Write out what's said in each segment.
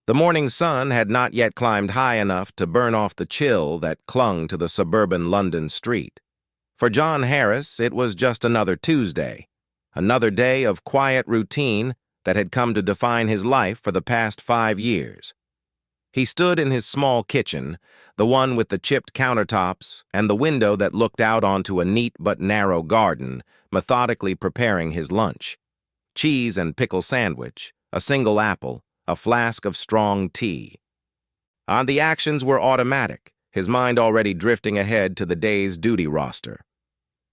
The morning sun had not yet climbed high enough to burn off the chill that clung to the suburban London street. For John Harris, it was just another Tuesday, another day of quiet routine that had come to define his life for the past 5 years. He stood in his small kitchen, the one with the chipped countertops and the window that looked out onto a neat but narrow garden, methodically preparing his lunch. Cheese and pickle sandwich, a single apple, a flask of strong tea. The actions were automatic, his mind already drifting ahead to the day's duty roster.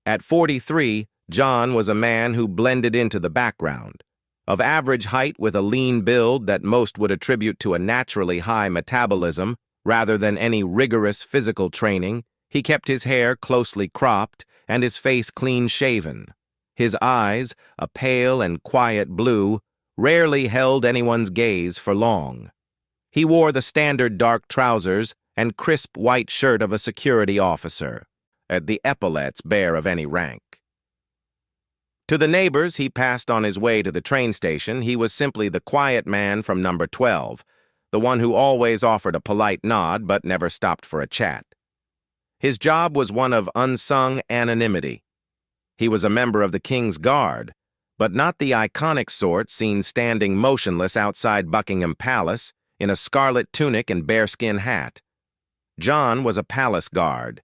At 43, John was a man who blended into the background. Of average height with a lean build that most would attribute to a naturally high metabolism rather than any rigorous physical training, he kept his hair closely cropped and his face clean-shaven. His eyes, a pale and quiet blue, rarely held anyone's gaze for long. He wore the standard dark trousers and crisp white shirt of a security officer, the epaulets bare of any rank. To the neighbors he passed on his way to the train station, he was simply the quiet man from number 12, the one who always offered a polite nod but never stopped for a chat. His job was one of unsung anonymity. He was a member of the King's Guard, but not the iconic sort seen standing motionless outside Buckingham Palace in a scarlet tunic and bearskin hat. John was a palace guard.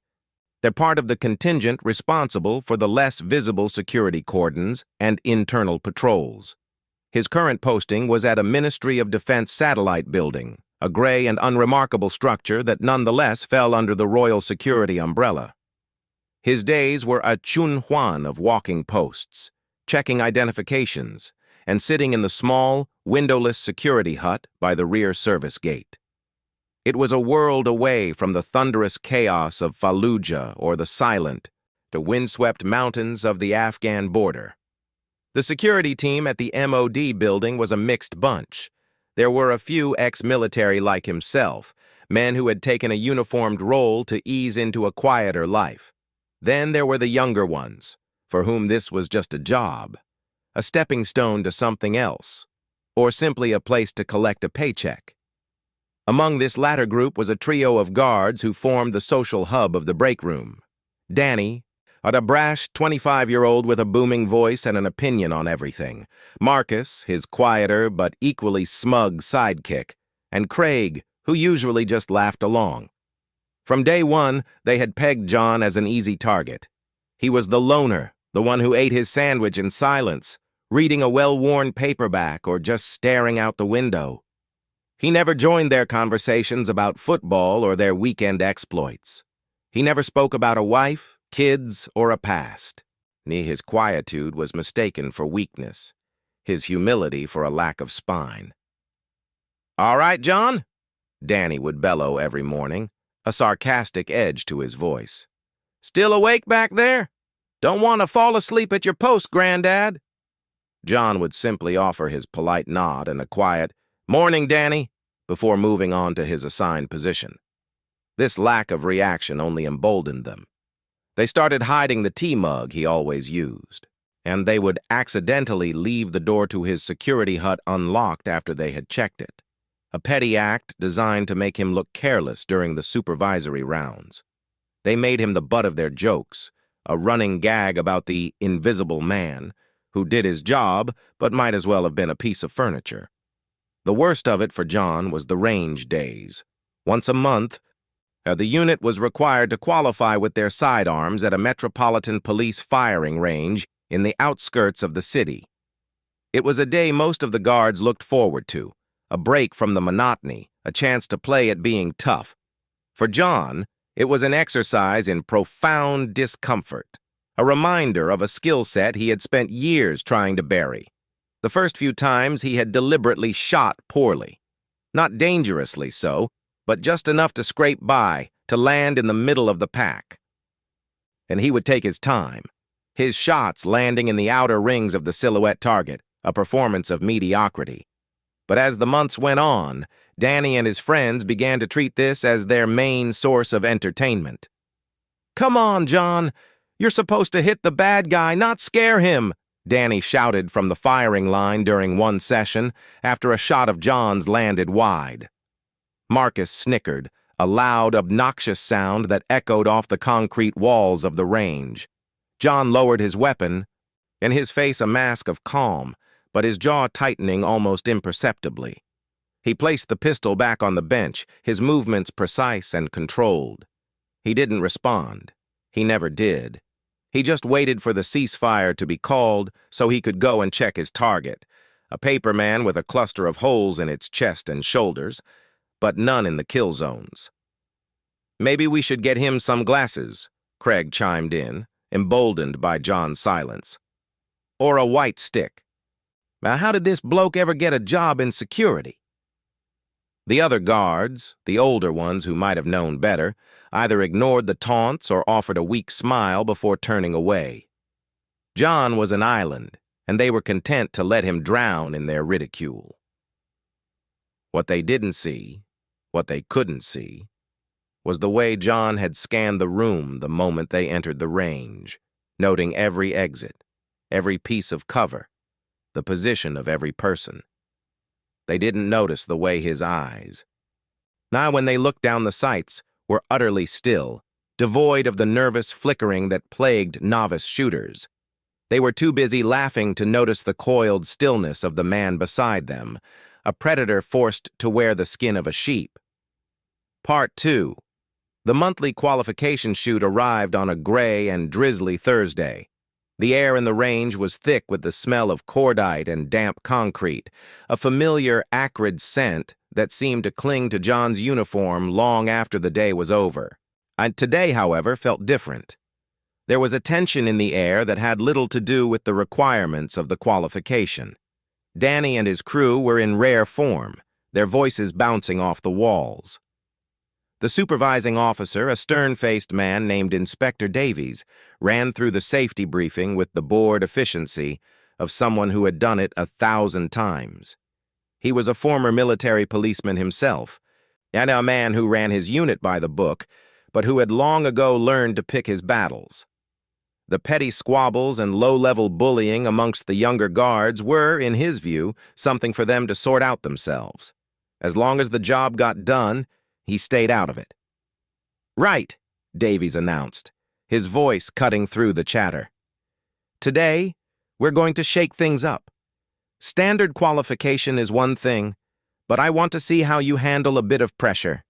They're part of the contingent responsible for the less visible security cordons and internal patrols. His current posting was at a Ministry of Defense satellite building, a gray and unremarkable structure that nonetheless fell under the royal security umbrella. His days were a Chun Huan of walking posts, checking identifications, and sitting in the small, windowless security hut by the rear service gate. It was a world away from the thunderous chaos of Fallujah or the silent, the windswept mountains of the Afghan border. The security team at the MOD building was a mixed bunch. There were a few ex-military like himself, men who had taken a uniformed role to ease into a quieter life. Then there were the younger ones, for whom this was just a job, a stepping stone to something else, or simply a place to collect a paycheck. Among this latter group was a trio of guards who formed the social hub of the break room. Danny, a brash 25-year-old with a booming voice and an opinion on everything. Marcus, his quieter but equally smug sidekick. And Craig, who usually just laughed along. From day one, they had pegged John as an easy target. He was the loner, the one who ate his sandwich in silence, reading a well-worn paperback or just staring out the window. He never joined their conversations about football or their weekend exploits. He never spoke about a wife, kids, or a past. His quietude was mistaken for weakness, his humility for a lack of spine. "All right, John?" Danny would bellow every morning, a sarcastic edge to his voice. "Still awake back there? Don't want to fall asleep at your post, Granddad." John would simply offer his polite nod and a quiet, "Morning, Danny," before moving on to his assigned position. This lack of reaction only emboldened them. They started hiding the tea mug he always used, and they would accidentally leave the door to his security hut unlocked after they had checked it, a petty act designed to make him look careless during the supervisory rounds. They made him the butt of their jokes, a running gag about the invisible man, who did his job but might as well have been a piece of furniture. The worst of it for John was the range days. Once a month, the unit was required to qualify with their sidearms at a Metropolitan Police firing range in the outskirts of the city. It was a day most of the guards looked forward to, a break from the monotony, a chance to play at being tough. For John, it was an exercise in profound discomfort, a reminder of a skill set he had spent years trying to bury. The first few times he had deliberately shot poorly. Not dangerously so, but just enough to scrape by, to land in the middle of the pack. And he would take his time, his shots landing in the outer rings of the silhouette target, a performance of mediocrity. But as the months went on, Danny and his friends began to treat this as their main source of entertainment. "Come on, John. You're supposed to hit the bad guy, not scare him," Danny shouted from the firing line during one session after a shot of John's landed wide. Marcus snickered, a loud, obnoxious sound that echoed off the concrete walls of the range. John lowered his weapon, and his face a mask of calm, but his jaw tightening almost imperceptibly. He placed the pistol back on the bench, his movements precise and controlled. He didn't respond. He never did. He just waited for the ceasefire to be called so he could go and check his target, a paper man with a cluster of holes in its chest and shoulders, but none in the kill zones. "Maybe we should get him some glasses," Craig chimed in, emboldened by John's silence. "Or a white stick. Now, how did this bloke ever get a job in security?" The other guards, the older ones who might have known better, either ignored the taunts or offered a weak smile before turning away. John was an island, and they were content to let him drown in their ridicule. What they didn't see, what they couldn't see, was the way John had scanned the room the moment they entered the range, noting every exit, every piece of cover, the position of every person. They didn't notice the way his eyes, now when they looked down the sights, were utterly still, devoid of the nervous flickering that plagued novice shooters. They were too busy laughing to notice the coiled stillness of the man beside them, a predator forced to wear the skin of a sheep. Part 2. The monthly qualification shoot arrived on a gray and drizzly Thursday. The air in the range was thick with the smell of cordite and damp concrete, a familiar, acrid scent that seemed to cling to John's uniform long after the day was over. And today, however, felt different. There was a tension in the air that had little to do with the requirements of the qualification. Danny and his crew were in rare form, their voices bouncing off the walls. The supervising officer, a stern-faced man named Inspector Davies, ran through the safety briefing with the bored efficiency of someone who had done it 1,000 times. He was a former military policeman himself, and a man who ran his unit by the book, but who had long ago learned to pick his battles. The petty squabbles and low-level bullying amongst the younger guards were, in his view, something for them to sort out themselves. As long as the job got done, he stayed out of it. "Right," Davies announced, his voice cutting through the chatter. "Today, we're going to shake things up. Standard qualification is one thing, but I want to see how you handle a bit of pressure.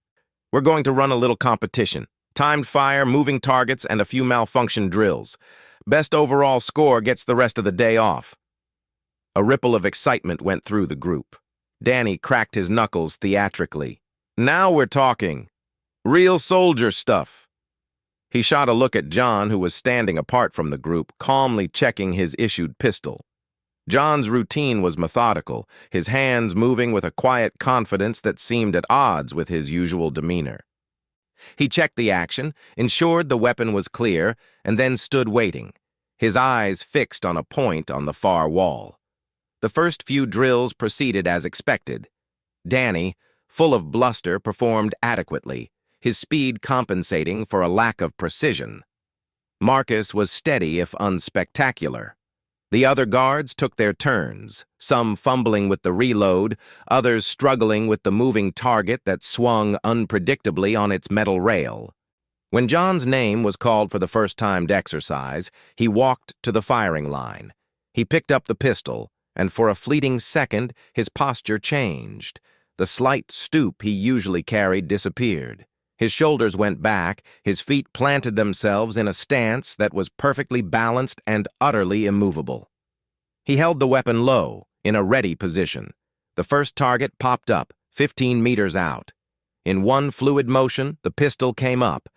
We're going to run a little competition. Timed fire, moving targets, and a few malfunction drills. Best overall score gets the rest of the day off." A ripple of excitement went through the group. Danny cracked his knuckles theatrically. "Now we're talking. Real soldier stuff." He shot a look at John, who was standing apart from the group, calmly checking his issued pistol. John's routine was methodical, his hands moving with a quiet confidence that seemed at odds with his usual demeanor. He checked the action, ensured the weapon was clear, and then stood waiting, his eyes fixed on a point on the far wall. The first few drills proceeded as expected. Danny, full of bluster, performed adequately, his speed compensating for a lack of precision. Marcus was steady if unspectacular. The other guards took their turns, some fumbling with the reload, others struggling with the moving target that swung unpredictably on its metal rail. When John's name was called for the first timed exercise, he walked to the firing line. He picked up the pistol, and for a fleeting second, his posture changed. The slight stoop he usually carried disappeared. His shoulders went back, his feet planted themselves in a stance that was perfectly balanced and utterly immovable. He held the weapon low, in a ready position. The first target popped up, 15 meters out. In one fluid motion, the pistol came up.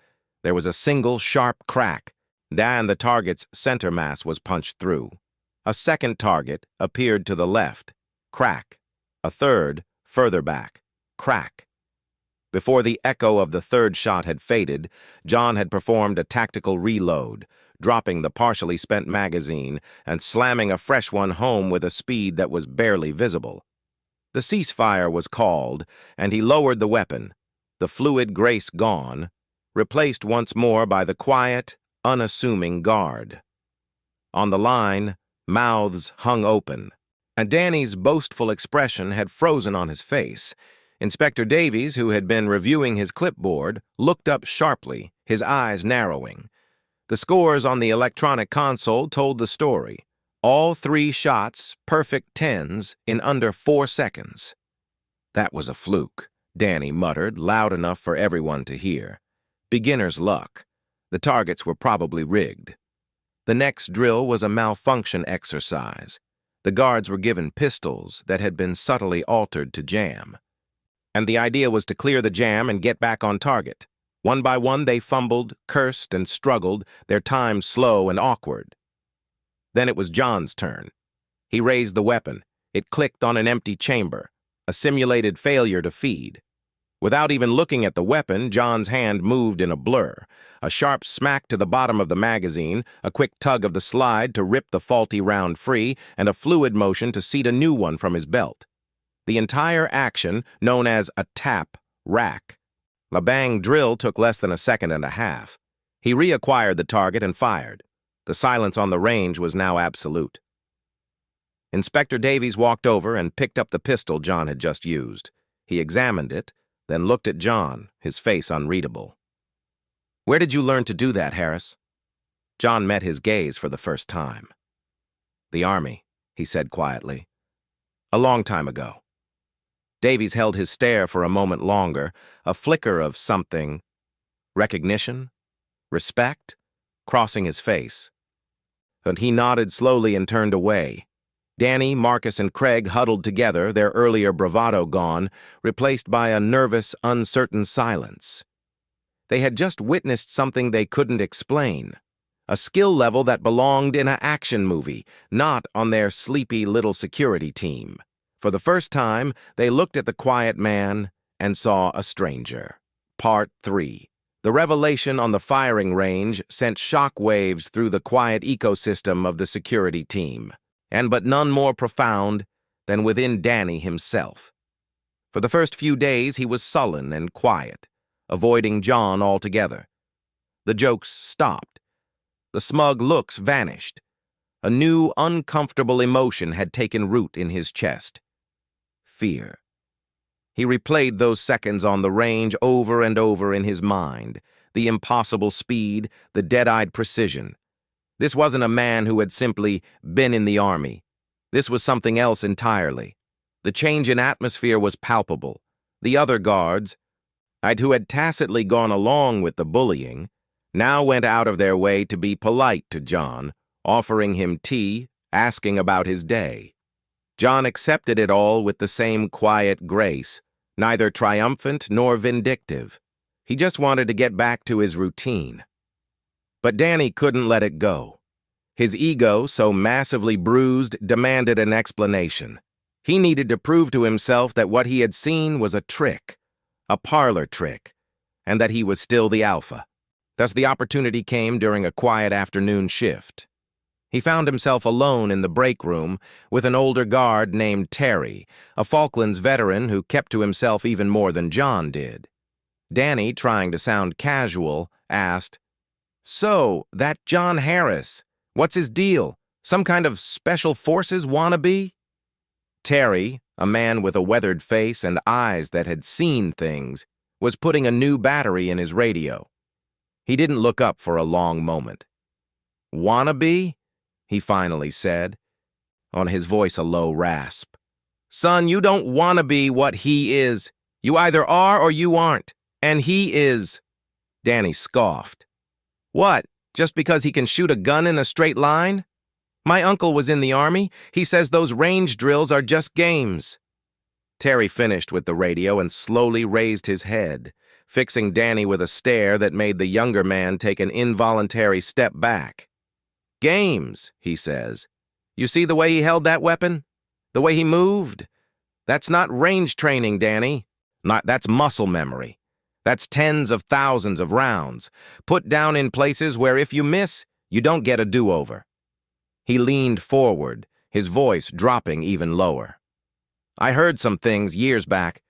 There was a single sharp crack, and the target's center mass was punched through. A second target appeared to the left. Crack. A third, further back. Crack. Before the echo of the third shot had faded, John had performed a tactical reload, dropping the partially spent magazine and slamming a fresh one home with a speed that was barely visible. The ceasefire was called, and he lowered the weapon, the fluid grace gone, replaced once more by the quiet, unassuming guard. On the line, Mouths hung open, and Danny's boastful expression had frozen on his face. Inspector Davies, who had been reviewing his clipboard, looked up sharply, his eyes narrowing. The scores on the electronic console told the story. All 3 shots, perfect 10s, in under 4 seconds. That was a fluke, Danny muttered, loud enough for everyone to hear. Beginner's luck. The targets were probably rigged. The next drill was a malfunction exercise. The guards were given pistols that had been subtly altered to jam. And the idea was to clear the jam and get back on target. One by one, they fumbled, cursed, and struggled, their time slow and awkward. Then it was John's turn. He raised the weapon. It clicked on an empty chamber, a simulated failure to feed. Without even looking at the weapon, John's hand moved in a blur. A sharp smack to the bottom of the magazine, a quick tug of the slide to rip the faulty round free, and a fluid motion to seat a new one from his belt. The entire action, known as a tap rack. The bang drill took less than a second and a half. He reacquired the target and fired. The silence on the range was now absolute. Inspector Davies walked over and picked up the pistol John had just used. He examined it, then looked at John, his face unreadable. "Where did you learn to do that, Harris?" John met his gaze for the first time. "The Army," he said quietly. "A long time ago." Davies held his stare for a moment longer, a flicker of something. Recognition? Respect? Crossing his face. But he nodded slowly and turned away. Danny, Marcus, and Craig huddled together, their earlier bravado gone, replaced by a nervous, uncertain silence. They had just witnessed something they couldn't explain. A skill level that belonged in an action movie, not on their sleepy little security team. For the first time, they looked at the quiet man and saw a stranger. Part 3. The revelation on the firing range sent shock waves through the quiet ecosystem of the security team, and but none more profound than within Danny himself. For the first few days, he was sullen and quiet, avoiding John altogether. The jokes stopped. The smug looks vanished. A new, uncomfortable emotion had taken root in his chest. Fear. He replayed those seconds on the range over and over in his mind, the impossible speed, the dead-eyed precision. This wasn't a man who had simply been in the Army. This was something else entirely. The change in atmosphere was palpable. The other guards, who had tacitly gone along with the bullying, now went out of their way to be polite to John, offering him tea, asking about his day. John accepted it all with the same quiet grace, neither triumphant nor vindictive. He just wanted to get back to his routine. But Danny couldn't let it go. His ego, so massively bruised, demanded an explanation. He needed to prove to himself that what he had seen was a trick, a parlor trick, and that he was still the alpha. Thus the opportunity came during a quiet afternoon shift. He found himself alone in the break room with an older guard named Terry, a Falklands veteran who kept to himself even more than John did. Danny, trying to sound casual, asked, "So, that John Harris, what's his deal? Some kind of special forces wannabe?" Terry, a man with a weathered face and eyes that had seen things, was putting a new battery in his radio. He didn't look up for a long moment. "Wannabe?" he finally said, on his voice a low rasp. "Son, you don't want to be what he is. You either are or you aren't, and he is." Danny scoffed. "What, just because he can shoot a gun in a straight line? My uncle was in the Army. He says those range drills are just games." Terry finished with the radio and slowly raised his head, fixing Danny with a stare that made the younger man take an involuntary step back. "Games," he says. "You see the way he held that weapon? The way he moved? That's not range training, Danny. That's muscle memory. That's tens of thousands of rounds, put down in places where if you miss, you don't get a do-over." He leaned forward, his voice dropping even lower. "I heard some things years back.